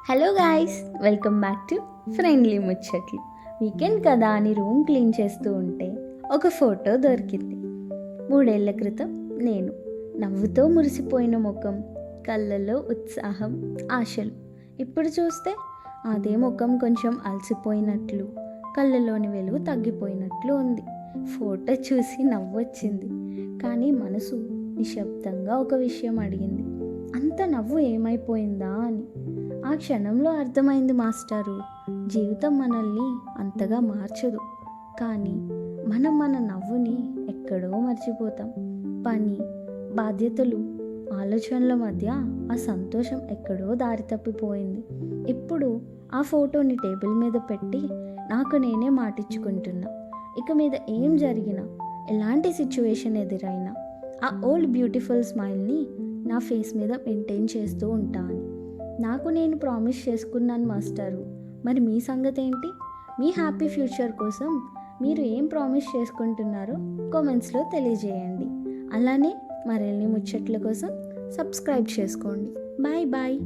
Hello guys, welcome back to friendly ముచ్చట్లు. Weekend కదా అని రూమ్ క్లీన్ చేస్తూ ఉంటే ఒక ఫోటో దొరికింది. 3 ఏళ్ల క్రితం నేను, నవ్వుతో మురిసిపోయిన ముఖం, కళ్ళల్లో ఉత్సాహం, ఆశలు. ఇప్పుడు చూస్తే అదే ముఖం కొంచెం అలసిపోయినట్లు, కళ్ళలోని వెలుగు తగ్గిపోయినట్లు ఉంది. ఫోటో చూసి నవ్వొచ్చింది, కానీ మనసు నిశ్శబ్దంగా ఒక విషయం అడిగింది: అంత నవ్వు ఏమైపోయిందా అని. ఆ క్షణంలో అర్థమైంది మాస్టారు, జీవితం మనల్ని అంతగా మార్చదు, కానీ మనం మన నవ్వుని ఎక్కడో మర్చిపోతాం. పని, బాధ్యతలు, ఆలోచనల మధ్య ఆ సంతోషం ఎక్కడో దారి తప్పిపోయింది. ఇప్పుడు ఆ ఫోటోని టేబుల్ మీద పెట్టి నాకు నేనే మాటిచ్చుకుంటున్నా, ఇక మీద ఏం జరిగినా, ఎలాంటి సిచ్యువేషన్ ఎదురైనా ఆ ఓల్డ్ బ్యూటిఫుల్ స్మైల్ని నా ఫేస్ మీద మెయింటైన్ చేస్తూ ఉంటాను. నాకు నేను ప్రామిస్ చేసుకున్నాను మాస్టారు. మరి మీ సంగతి ఏంటి? మీ హ్యాపీ ఫ్యూచర్ కోసం మీరు ఏం ప్రామిస్ చేసుకుంటున్నారో కామెంట్స్లో తెలియజేయండి. అలానే మరిన్ని ముచ్చట్ల కోసం సబ్స్క్రైబ్ చేసుకోండి. Bye bye.